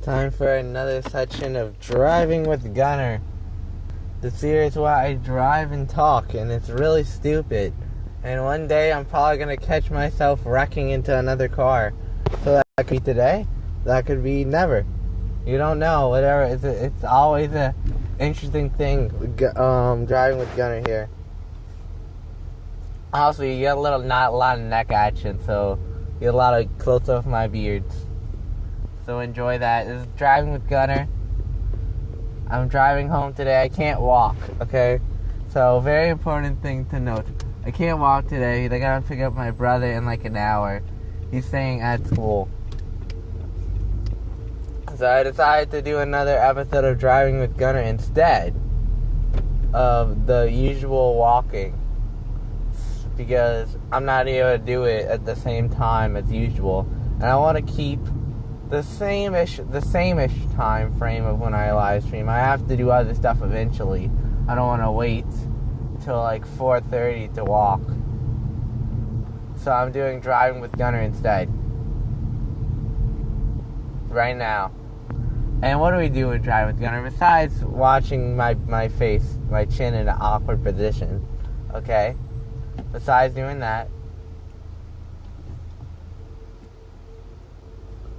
Time for another section of Driving with Gunnar. The series where I drive and talk, and it's really stupid. And one day I'm probably going to catch myself wrecking into another car. So that could be today, that could be never. You don't know, whatever. It's always an interesting thing, driving with Gunnar here. Also, you get not a lot of neck action, so you get a lot of close-up of my beards. So enjoy that. This is Driving with Gunnar. I'm driving home today. I can't walk, okay? So, very important thing to note. I can't walk today. I gotta pick up my brother in like an hour. He's staying at school. So I decided to do another episode of Driving with Gunnar instead of the usual walking, because I'm not able to do it at the same time as usual. And I want to keep the same-ish time frame of when I live stream. I have to do other stuff eventually. I don't want to wait till like 4:30 to walk. So I'm doing Driving with Gunnar instead. Right now. And what do we do with Driving with Gunnar besides watching my face, my chin in an awkward position? Okay? Besides doing that,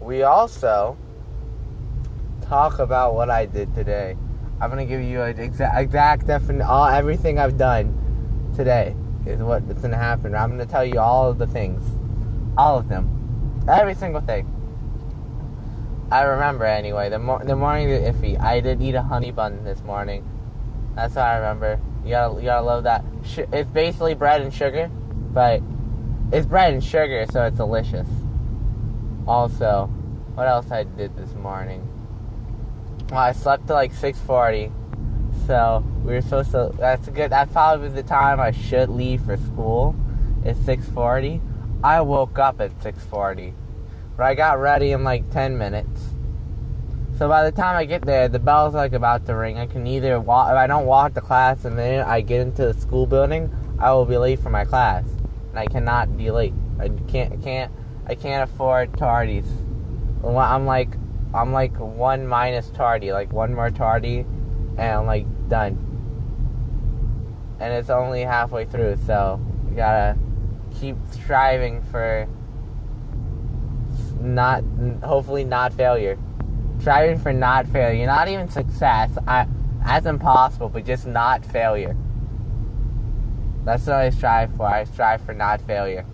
we also talk about what I did today. I'm going to give you an exact definition. Everything I've done today is what's going to happen. I'm going to tell you all of the things. All of them. Every single thing. I remember anyway. The morning is iffy. I did eat a honey bun this morning. That's what I remember. You gotta love that. It's basically bread and sugar, but it's bread and sugar, so it's delicious. Also, what else I did this morning? Well, I slept till like 6:40, so we were supposed to. That's probably the time I should leave for school. It's 6:40. I woke up at 6:40, but I got ready in like 10 minutes. So by the time I get there, the bell's like about to ring. I can either walk. If I don't walk to class and then I get into the school building, I will be late for my class, and I cannot be late. I can't afford tardies. I'm like one minus tardy, like one more tardy, and I'm like done. And it's only halfway through, so you gotta keep striving for hopefully not failure. Striving for not failure, not even success. That's impossible, but just not failure. That's what I strive for. I strive for not failure.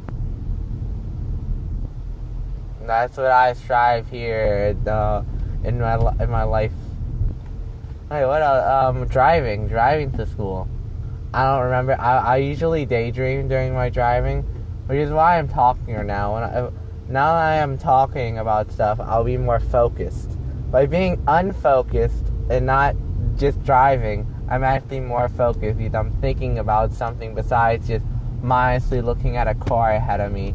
That's what I strive here in my life. Hey, what else? Driving to school. I don't remember. I usually daydream during my driving, which is why I'm talking right now. Now that I am talking about stuff, I'll be more focused. By being unfocused and not just driving, I'm actually more focused because I'm thinking about something besides just mindlessly looking at a car ahead of me.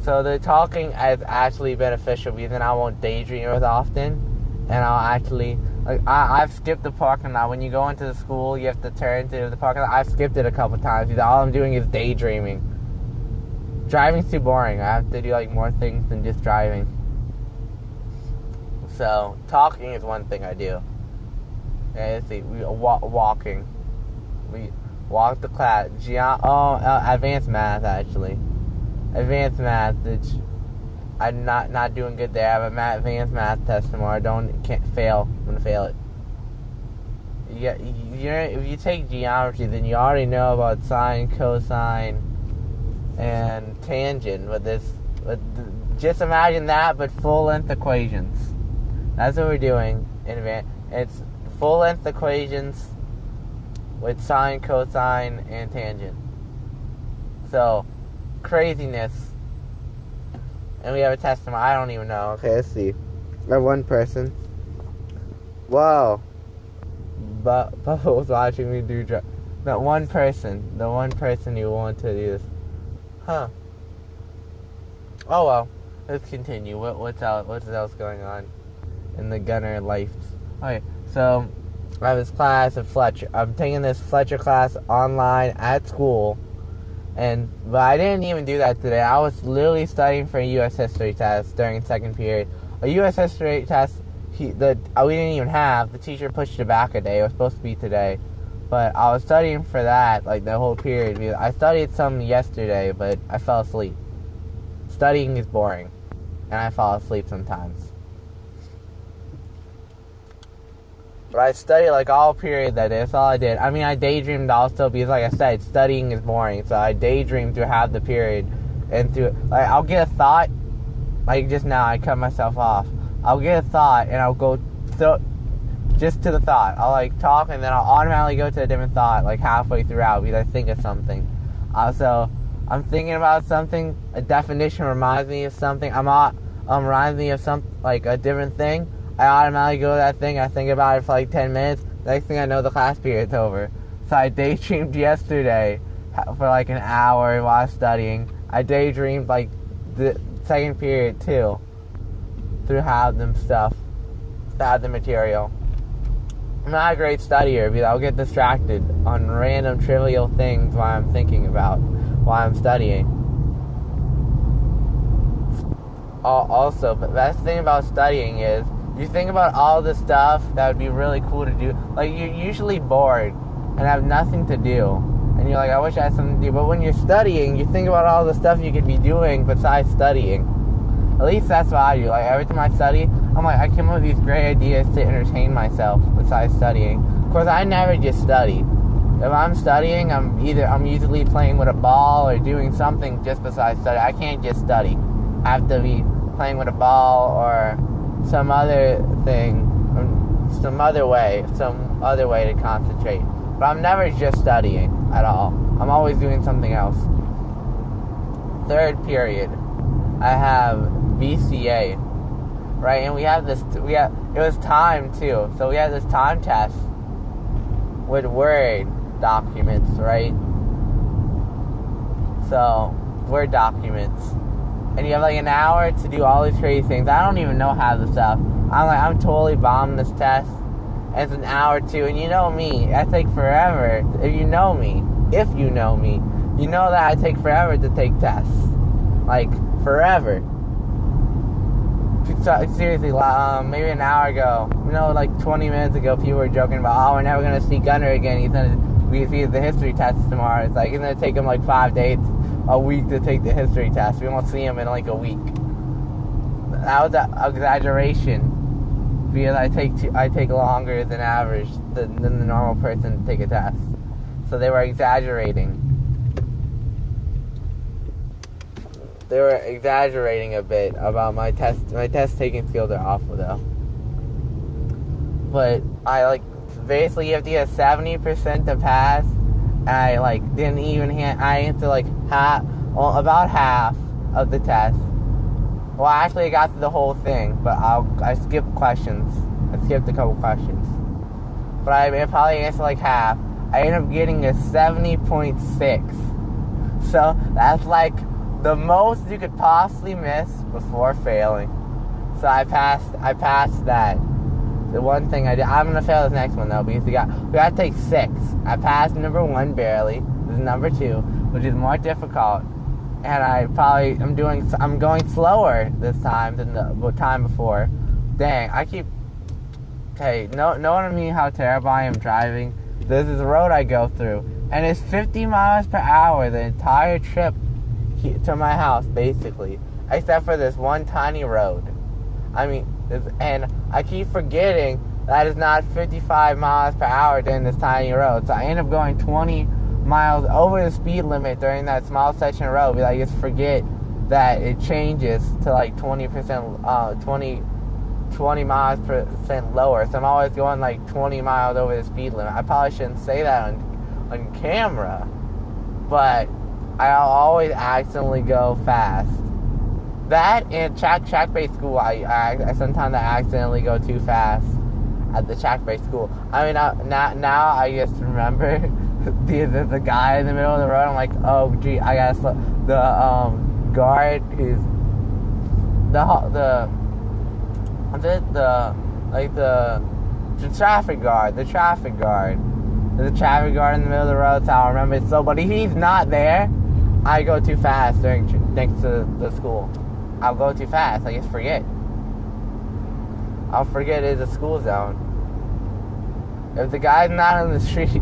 So the talking is actually beneficial because then I won't daydream as often, and I'll actually, I've skipped the parking lot. When you go into the school, you have to turn to the parking lot. I've skipped it a couple times because all I'm doing is daydreaming. Driving's too boring. I have to do like more things than just driving. So talking is one thing I do. Okay, let's see. Walking. We walk to class. Advanced math actually. Advanced math, which I'm not doing good there. I have an advanced math test tomorrow. Can't fail. I'm gonna fail it. If you take geometry, then you already know about sine, cosine, and tangent. Just imagine that, but full-length equations. That's what we're doing in advance. It's full-length equations with sine, cosine, and tangent. So, craziness. And we have a test tomorrow. I don't even know. Okay, let's see. I have one person. Whoa. Bubba was watching me do the one person who wanted to do this. Huh. Oh well. Let's continue. What's else going on in the Gunnar life? Okay, so I have this class at Fletcher. I'm taking this Fletcher class online at school. But I didn't even do that today. I was literally studying for a U.S. history test during second period. a U.S. history test. We didn't even have. The teacher pushed it back a day. It was supposed to be today, but I was studying for that like the whole period. I studied some yesterday, but I fell asleep. Studying is boring, and I fall asleep sometimes. But I studied like all period that day. That's all I did. I mean, I daydreamed also because, like I said, studying is boring. So I daydreamed through half the period, and through like I'll get a thought. Like just now, I cut myself off. I'll get a thought, and I'll go just to the thought. I'll like talk, and then I'll automatically go to a different thought like halfway throughout because I think of something. So I'm thinking about something. A definition reminds me of something. Reminds me of some like a different thing. I automatically go to that thing. I think about it for like 10 minutes. Next thing I know, the class period's over. So I daydreamed yesterday for like an hour while I was studying. I daydreamed like the second period too, through half the material. I'm not a great studier because I'll get distracted on random trivial things while I'm thinking about while I'm studying. Also, the best thing about studying is you think about all the stuff that would be really cool to do. Like, you're usually bored and have nothing to do. And you're like, I wish I had something to do. But when you're studying, you think about all the stuff you could be doing besides studying. At least that's what I do. Like, every time I study, I'm like, I come up with these great ideas to entertain myself besides studying. Of course, I never just study. If I'm studying, I'm usually playing with a ball or doing something just besides study. I can't just study. I have to be playing with a ball or some other thing, some other way to concentrate. But I'm never just studying at all. I'm always doing something else. Third period, I have VCA, right? And it was time too. So we had this time test with Word documents, right? So, Word documents. And you have like an hour to do all these crazy things. I don't even know half the stuff. I'm totally bombing this test. And it's an hour too. And you know me, I take forever. If you know me, you know that I take forever to take tests. Like, forever. Seriously, maybe an hour ago, like 20 minutes ago, people were joking about, oh, we're never going to see Gunnar again. He's the history test tomorrow. It's like, it's going to take him like 5 days. A week to take the history test. We won't see him in like a week. That was an exaggeration because I take longer than average than the normal person to take a test. So they were exaggerating. They were exaggerating a bit about my test. My test taking skills are awful though. But basically you have to get 70% to pass. I didn't even I answered about half of the test. Well, actually I got through the whole thing, but I skipped questions. I skipped a couple questions. But I probably answered like half. I ended up getting a 70.6. So that's like the most you could possibly miss before failing. So I passed that. The one thing I did, I'm going to fail this next one though, because we got to take 6. I passed number 1 barely. This is number 2, which is more difficult. And I'm going slower this time than the time before. Dang, okay, no one of me how terrible I am driving. This is the road I go through. And it's 50 miles per hour the entire trip to my house, basically. Except for this one tiny road. And I keep forgetting that it's not 55 miles per hour during this tiny road. So I end up going 20 miles over the speed limit during that small section of road. Because I just forget that it changes to like 20 miles percent lower. So I'm always going like 20 miles over the speed limit. I probably shouldn't say that on camera. But I'll always accidentally go fast. That and track-based school, I sometimes accidentally go too fast at the track-based school. Now I just remember the guy in the middle of the road. I'm like, oh gee, I gotta slow. The guard who's the traffic guard. The traffic guard. There's a traffic guard in the middle of the road, so I'll remember it. So, but if he's not there, I go too fast next to the school. I'll go too fast. I just forget. I'll forget it's a school zone. If the guy's not on the street,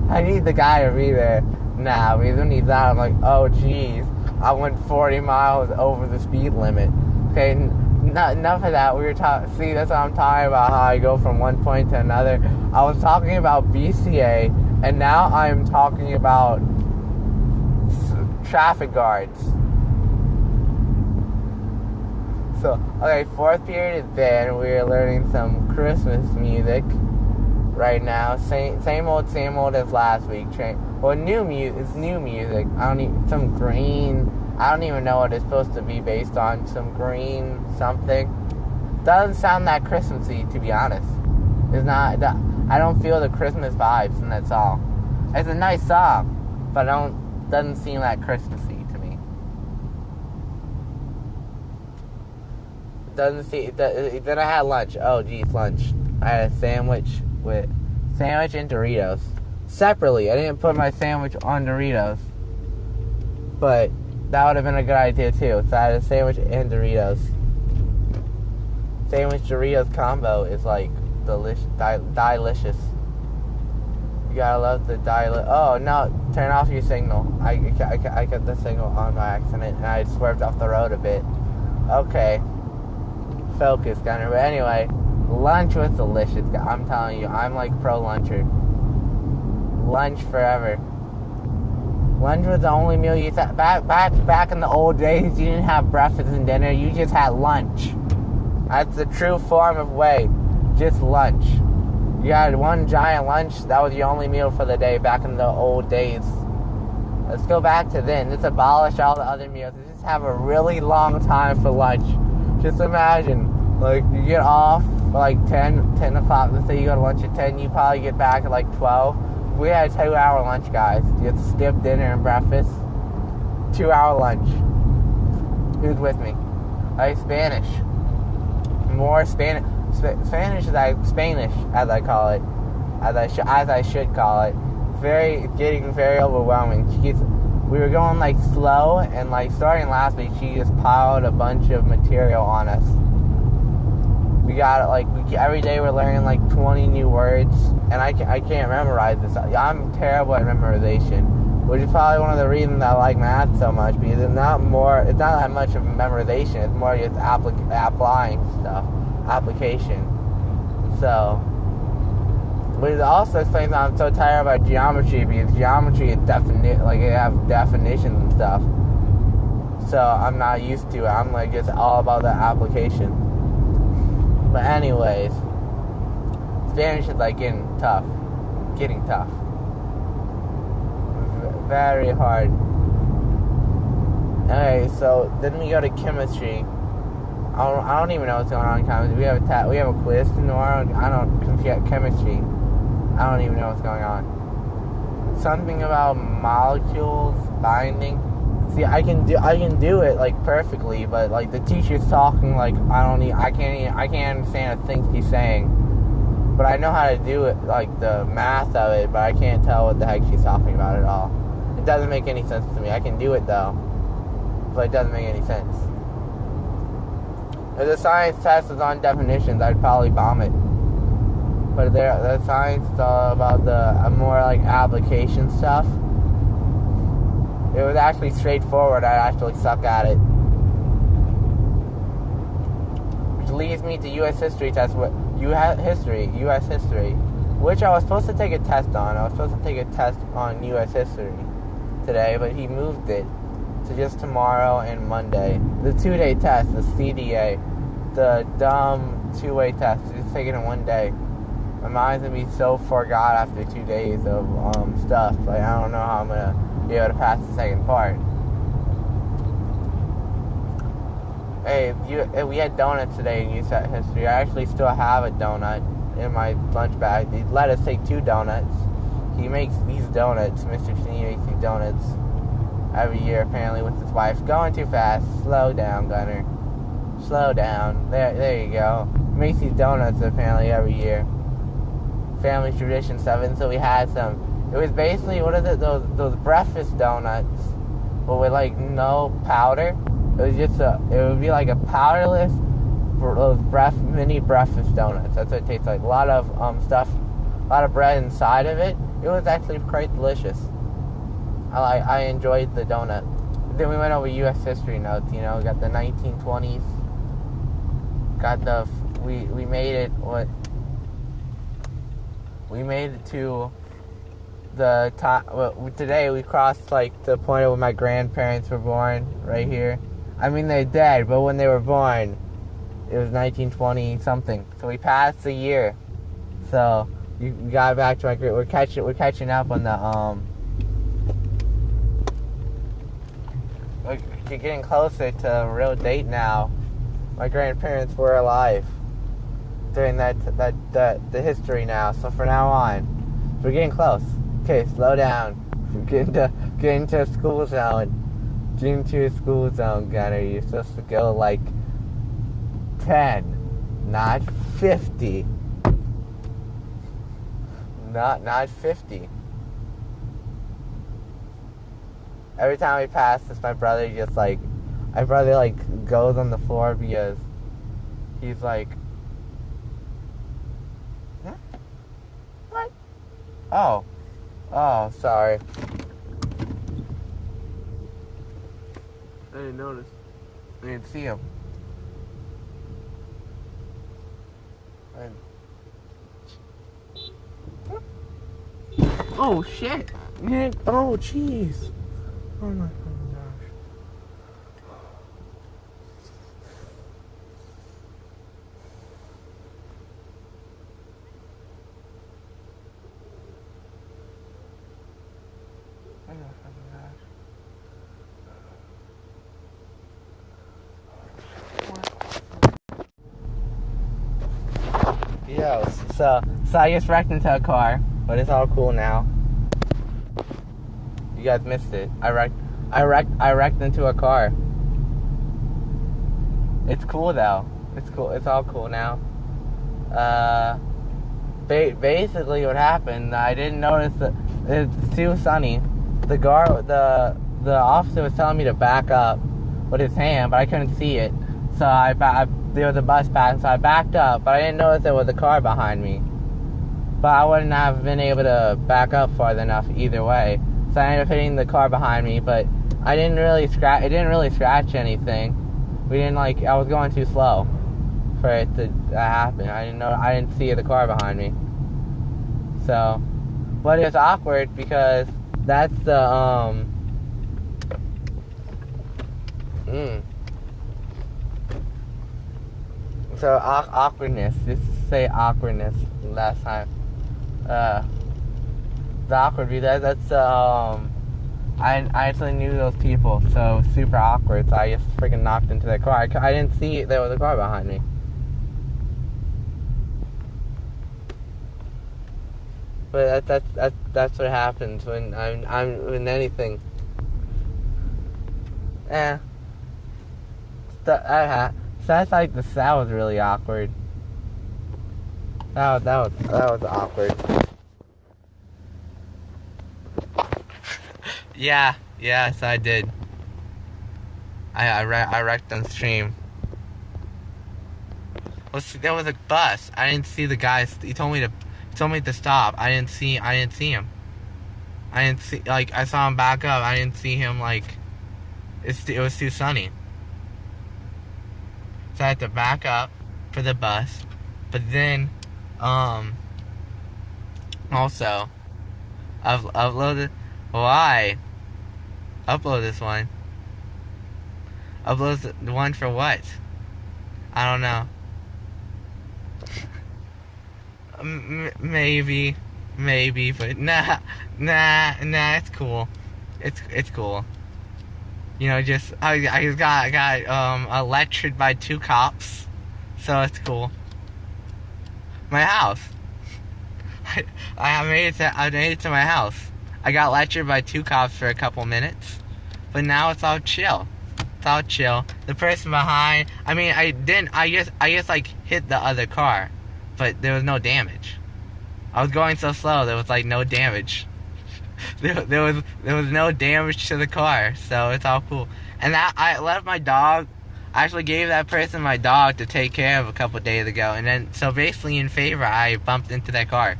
I need the guy to be there now. Because when he's not, I'm like, oh, geez, I went 40 miles over the speed limit. Okay, enough of that. We were talking. See, that's what I'm talking about. How I go from one point to another. I was talking about BCA, and now I'm talking about traffic guards. So, okay, fourth period is there. We're learning some Christmas music right now. Same old as last week. Well, it's new music. I don't even know what it's supposed to be based on. Some green something. Doesn't sound that Christmassy, to be honest. It's not. I don't feel the Christmas vibes in that song. It's a nice song, but doesn't seem that Christmassy to me. Then I had lunch. Oh, geez, lunch. I had a sandwich and Doritos. Separately, I didn't put my sandwich on Doritos, but that would have been a good idea too. So I had a sandwich and Doritos. Sandwich Doritos combo is like delicious. You gotta love the Oh no! Turn off your signal. I got the signal on by accident, and I swerved off the road a bit. Okay, focus, Gunnar. But anyway, lunch was delicious. I'm telling you, I'm like pro luncher. Lunch forever. Lunch was the only meal you had. Back in the old days, you didn't have breakfast and dinner. You just had lunch. That's the true form of way. Just lunch. You had one giant lunch. That was your only meal for the day back in the old days. Let's go back to then. Let's abolish all the other meals. Let's just have a really long time for lunch. Just imagine, like, you get off at like 10 o'clock. Let's say you go to lunch at 10. You probably get back at like 12. We had a 2-hour lunch, guys. You have to skip dinner and breakfast. 2-hour lunch. Who's with me? Like Spanish. More Spanish. Spanish is like Spanish, as I call it, as I should call it. Getting very overwhelming. We were going like slow, and like starting last week, she just piled a bunch of material on us. We got every day we're learning like 20 new words, and I can't memorize this. I'm terrible at memorization, which is probably one of the reasons I like math so much, because it's not that much of memorization. It's more just applying stuff. Application. So, but it also explains that I'm so tired about geometry, because geometry is it has definitions and stuff. So I'm not used to it. I'm like just all about the application. But anyways, Spanish is like getting tough. Very hard. Okay, so then we go to chemistry. I don't even know what's going on in chemistry. We have a quiz tomorrow. Chemistry. I don't even know what's going on. Something about molecules binding. See, I can do it like perfectly, but like the teacher's talking like I can't understand a thing he's saying. But I know how to do it, like the math of it, but I can't tell what the heck she's talking about at all. It doesn't make any sense to me. I can do it though, but it doesn't make any sense. If the science test was on definitions, I'd probably bomb it. But the science is all about the more like application stuff. It was actually straightforward. I'd actually suck at it. Which leads me to U.S. history test. U.S. history, which I was supposed to take a test on. I was supposed to take a test on U.S. history today, but he moved it to just tomorrow and Monday. The 2-day test, the CDA, the dumb 2-way test, just taking it one day. My mind's gonna be so forgot after 2 days of stuff. Like, I don't know how I'm gonna be able to pass the second part. Hey, we had donuts today in U.S. history. I actually still have a donut in my lunch bag. They let us take 2 donuts. He makes these donuts. Mr. Cheney makes these donuts every year, apparently, with his wife. Going too fast. Slow down, Gunnar. Slow down. There you go. He makes these donuts, apparently, every year. Family tradition stuff. And so we had some. It was basically, what is it? Those breakfast donuts, but with, like, no powder. It was just it would be like a powderless mini breakfast donuts. That's what it tastes like. A lot of stuff, a lot of bread inside of it. It was actually quite delicious. I enjoyed the donut. Then we went over U.S. history notes. You know, got the 1920s. Got the we made it. What? We made it to the time. Well, today we crossed like the point where my grandparents were born. Right here. I mean, they're dead, but when they were born, it was 1920 something. So we passed the year. So we got back to my we're catching up on the We're getting closer to a real date now. My grandparents were alive during the history now. So from now on, we're getting close. Okay, slow down. We're getting to a school zone. Getting to a school zone, Gunnar. You're supposed to go like 10, not 50. Not 50. Every time we pass this, my brother goes on the floor because he's like, huh? What? Oh, sorry. I didn't notice. I didn't see him. Oh shit! Oh jeez! Oh my fucking gosh! Oh my fucking gosh! Yo, so I just wrecked into a car, but it's all cool now. You guys missed it. I wrecked into a car. It's cool though. It's cool. It's all cool now. Basically what happened, I didn't notice that it's too sunny. The officer was telling me to back up with his hand, but I couldn't see it. So there was a bus passing, so I backed up, but I didn't notice there was a car behind me. But I wouldn't have been able to back up far enough either way. So I ended up hitting the car behind me, but I didn't really scratch. It didn't really scratch anything. I was going too slow for it to happen. I didn't see the car behind me. So, but it was awkward because that's the So awkwardness. Just say awkwardness last time. The awkward view. That's I actually knew those people, so super awkward. So I just freaking knocked into their car. I didn't see there was a car behind me. But that's what happens when I'm in anything. So that's like that was really awkward. That was awkward. Yes, I did. I wrecked on stream. There was a bus. I didn't see the guys. He told me to stop. I didn't see him. I saw him back up. I didn't see him. It was too sunny. So I had to back up for the bus. But then, also, I've uploaded. Why? Upload this one. Upload the one for what? I don't know. Maybe, but nah, it's cool. It's cool. You know, I just got lectured by 2 cops, so it's cool. My house. I made it to my house. I got lectured by 2 cops for a couple minutes, but now it's all chill. It's all chill. The person behind, I just hit the other car, but there was no damage. I was going so slow, there was no damage. there was no damage to the car, so it's all cool. And I left my dog I actually gave that person my dog to take care of a couple days ago, and then so basically in favor, I bumped into that car.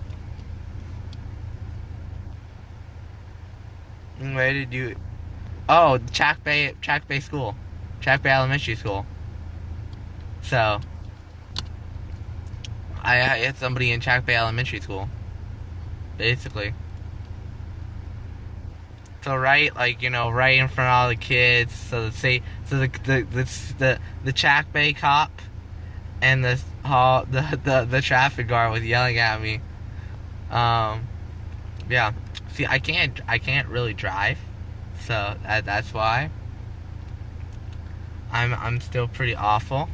Where did you? Oh, Chack Bay School, Chack Bay Elementary School. So I hit somebody in Chack Bay Elementary School, basically. So right, like, right in front of all the kids. So the Chack Bay cop and the traffic guard was yelling at me. Yeah. See, I can't really drive, so that's why I'm still pretty awful.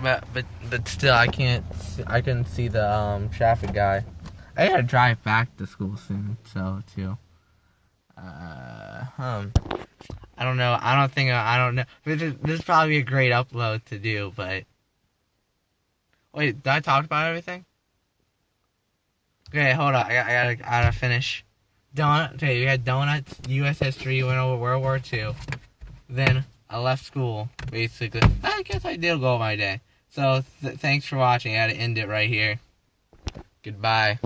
But still, I couldn't see the traffic guy. I gotta drive back to school soon, so too. I don't know. I don't know. This is probably a great upload to do, but wait, did I talk about everything? Okay, hold on. I gotta finish. Okay, we had donuts, U.S. history, went over World War II. Then I left school, basically. I guess I did go my day. So thanks for watching. I had to end it right here. Goodbye.